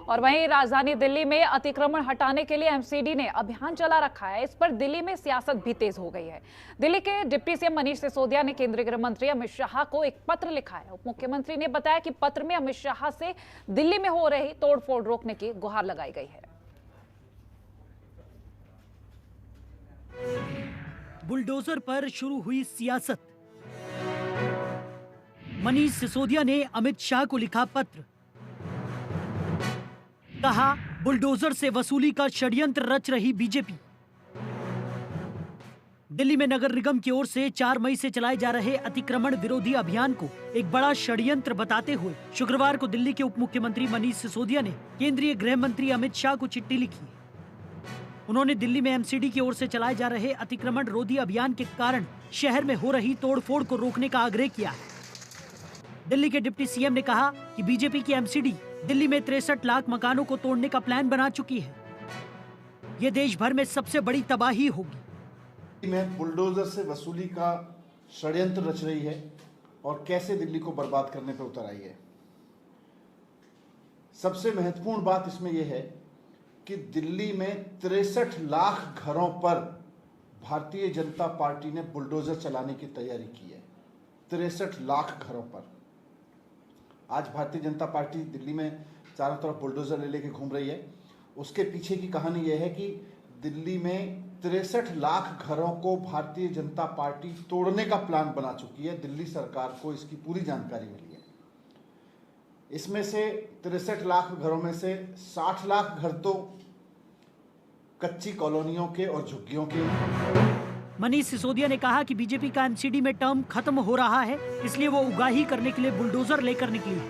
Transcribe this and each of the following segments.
और वहीं राजधानी दिल्ली में अतिक्रमण हटाने के लिए एमसीडी ने अभियान चला रखा है। इस पर दिल्ली में सियासत भी तेज हो गई है। दिल्ली के डिप्टी सीएम मनीष सिसोदिया ने केंद्रीय गृह मंत्री अमित शाह को एक पत्र लिखा है। उप मुख्यमंत्री ने बताया कि पत्र में अमित शाह से दिल्ली में हो रही तोड़फोड़ रोकने की गुहार लगाई गई है। बुलडोजर पर शुरू हुई सियासत। मनीष सिसोदिया ने अमित शाह को लिखा पत्र। कहा, बुलडोजर से वसूली का षड्यंत्र रच रही बीजेपी। दिल्ली में नगर निगम की ओर से 4 मई से चलाए जा रहे अतिक्रमण विरोधी अभियान को एक बड़ा षड्यंत्र बताते हुए शुक्रवार को दिल्ली के उप मुख्यमंत्री मनीष सिसोदिया ने केंद्रीय गृह मंत्री अमित शाह को चिट्ठी लिखी। उन्होंने दिल्ली में एमसीडी की ओर से चलाए जा रहे अतिक्रमण रोधी अभियान के कारण शहर में हो रही तोड़फोड़ को रोकने का आग्रह किया है। दिल्ली के डिप्टी सीएम ने कहा कि बीजेपी की एमसीडी दिल्ली में 63 लाख मकानों को तोड़ने का प्लान बना चुकी है। ये देश भर में सबसे बड़ी तबाही होगी। में बुलडोजर से वसूली का षड्यंत्र रच रही है और कैसे दिल्ली को बर्बाद करने पर उतर आई है। सबसे महत्वपूर्ण बात इसमें यह है कि दिल्ली में 63 लाख घरों पर भारतीय जनता पार्टी ने बुलडोजर चलाने की तैयारी की है। 63 लाख घरों पर आज भारतीय जनता पार्टी दिल्ली में चारों तरफ बुलडोजर ले लेके घूम रही है। उसके पीछे की कहानी यह है कि दिल्ली में 63 लाख घरों को भारतीय जनता पार्टी तोड़ने का प्लान बना चुकी है। दिल्ली सरकार को इसकी पूरी जानकारी मिली है। इसमें से 63 लाख घरों में से 60 लाख घर तो कच्ची कॉलोनियों के और झुग्गियों के। मनीष सिसोदिया ने कहा कि बीजेपी का एमसीडी में टर्म खत्म हो रहा है, इसलिए वो उगाही करने के लिए बुलडोजर लेकर निकली।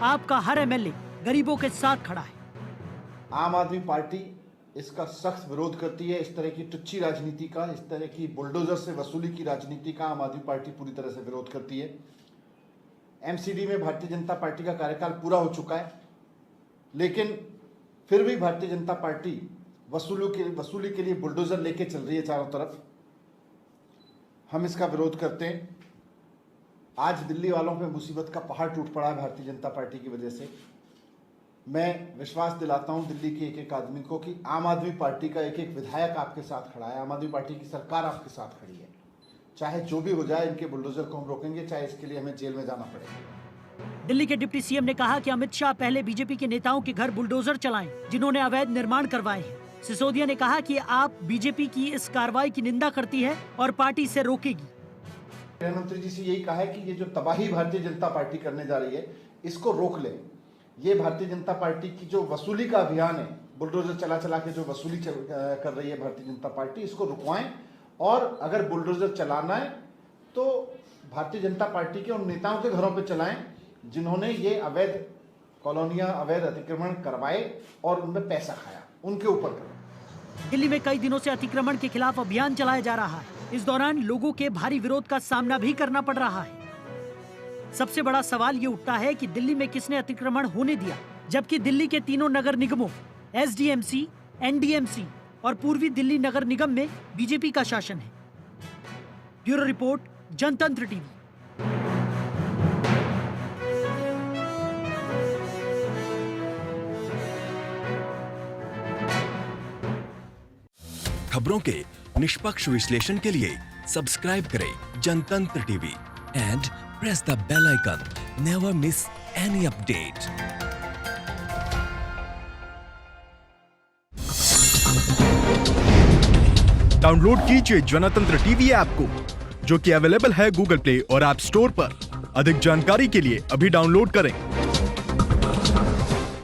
आपका हर एमएलए गरीबों के साथ खड़ा है। आम आदमी पार्टी इसका सख्त विरोध करती है। इस तरह की टुच्ची राजनीति का, इस तरह की बुलडोजर से वसूली की राजनीति का आम आदमी पार्टी पूरी तरह से विरोध करती है। एमसीडी में भारतीय जनता पार्टी का कार्यकाल पूरा हो चुका है, लेकिन फिर भी भारतीय जनता पार्टी वसूली के लिए बुलडोजर लेके चल रही है चारों तरफ। हम इसका विरोध करते हैं। आज दिल्ली वालों पे मुसीबत का पहाड़ टूट पड़ा है भारतीय जनता पार्टी की वजह से। मैं विश्वास दिलाता हूं दिल्ली के एक एक आदमी को कि आम आदमी पार्टी का एक एक विधायक आपके साथ खड़ा है। आम आदमी पार्टी की सरकार आपके साथ खड़ी है। चाहे जो भी हो जाए, इनके बुलडोजर को हम रोकेंगे, चाहे इसके लिए हमें जेल में जाना पड़ेगा। दिल्ली के डिप्टी सीएम ने कहा कि अमित शाह पहले बीजेपी के नेताओं के घर बुलडोजर चलाएं, जिन्होंने अवैध निर्माण करवाए हैं। सिसोदिया ने कहा कि आप बीजेपी की इस कार्रवाई की निंदा करती है और पार्टी से रोकेगी। गृह मंत्री जी से यही कहा है कि ये जो तबाही भारतीय जनता पार्टी करने जा रही है, इसको रोक ले। ये भारतीय जनता पार्टी की जो वसूली का अभियान है, बुलडोजर चला चला के जो वसूली कर रही है भारतीय जनता पार्टी, इसको रुकवाएं। और अगर बुलडोजर चलाना है तो भारतीय जनता पार्टी के उन नेताओं के घरों पर चलाएं जिन्होंने ये अवैध कॉलोनियां, अवैध अतिक्रमण करवाए और उनमें पैसा खाया, उनके ऊपर करें। दिल्ली में कई दिनों से अतिक्रमण के खिलाफ अभियान चलाया जा रहा है। इस दौरान लोगों के भारी विरोध का सामना भी करना पड़ रहा है। सबसे बड़ा सवाल ये उठता है कि दिल्ली में किसने अतिक्रमण होने दिया, जबकि दिल्ली के तीनों नगर निगमों एसडीएमसी, एनडीएमसी और पूर्वी दिल्ली नगर निगम में बीजेपी का शासन है। Bureau report, Jantantra TV. खबरों के निष्पक्ष विश्लेषण के लिए सब्सक्राइब करें Jantantra TV and press the bell icon. Never miss any update. Download कीजिए जनतंत्र टीवी ऐप को, जो कि अवेलेबल है गूगल प्ले और ऐप स्टोर पर। अधिक जानकारी के लिए अभी डाउनलोड करें।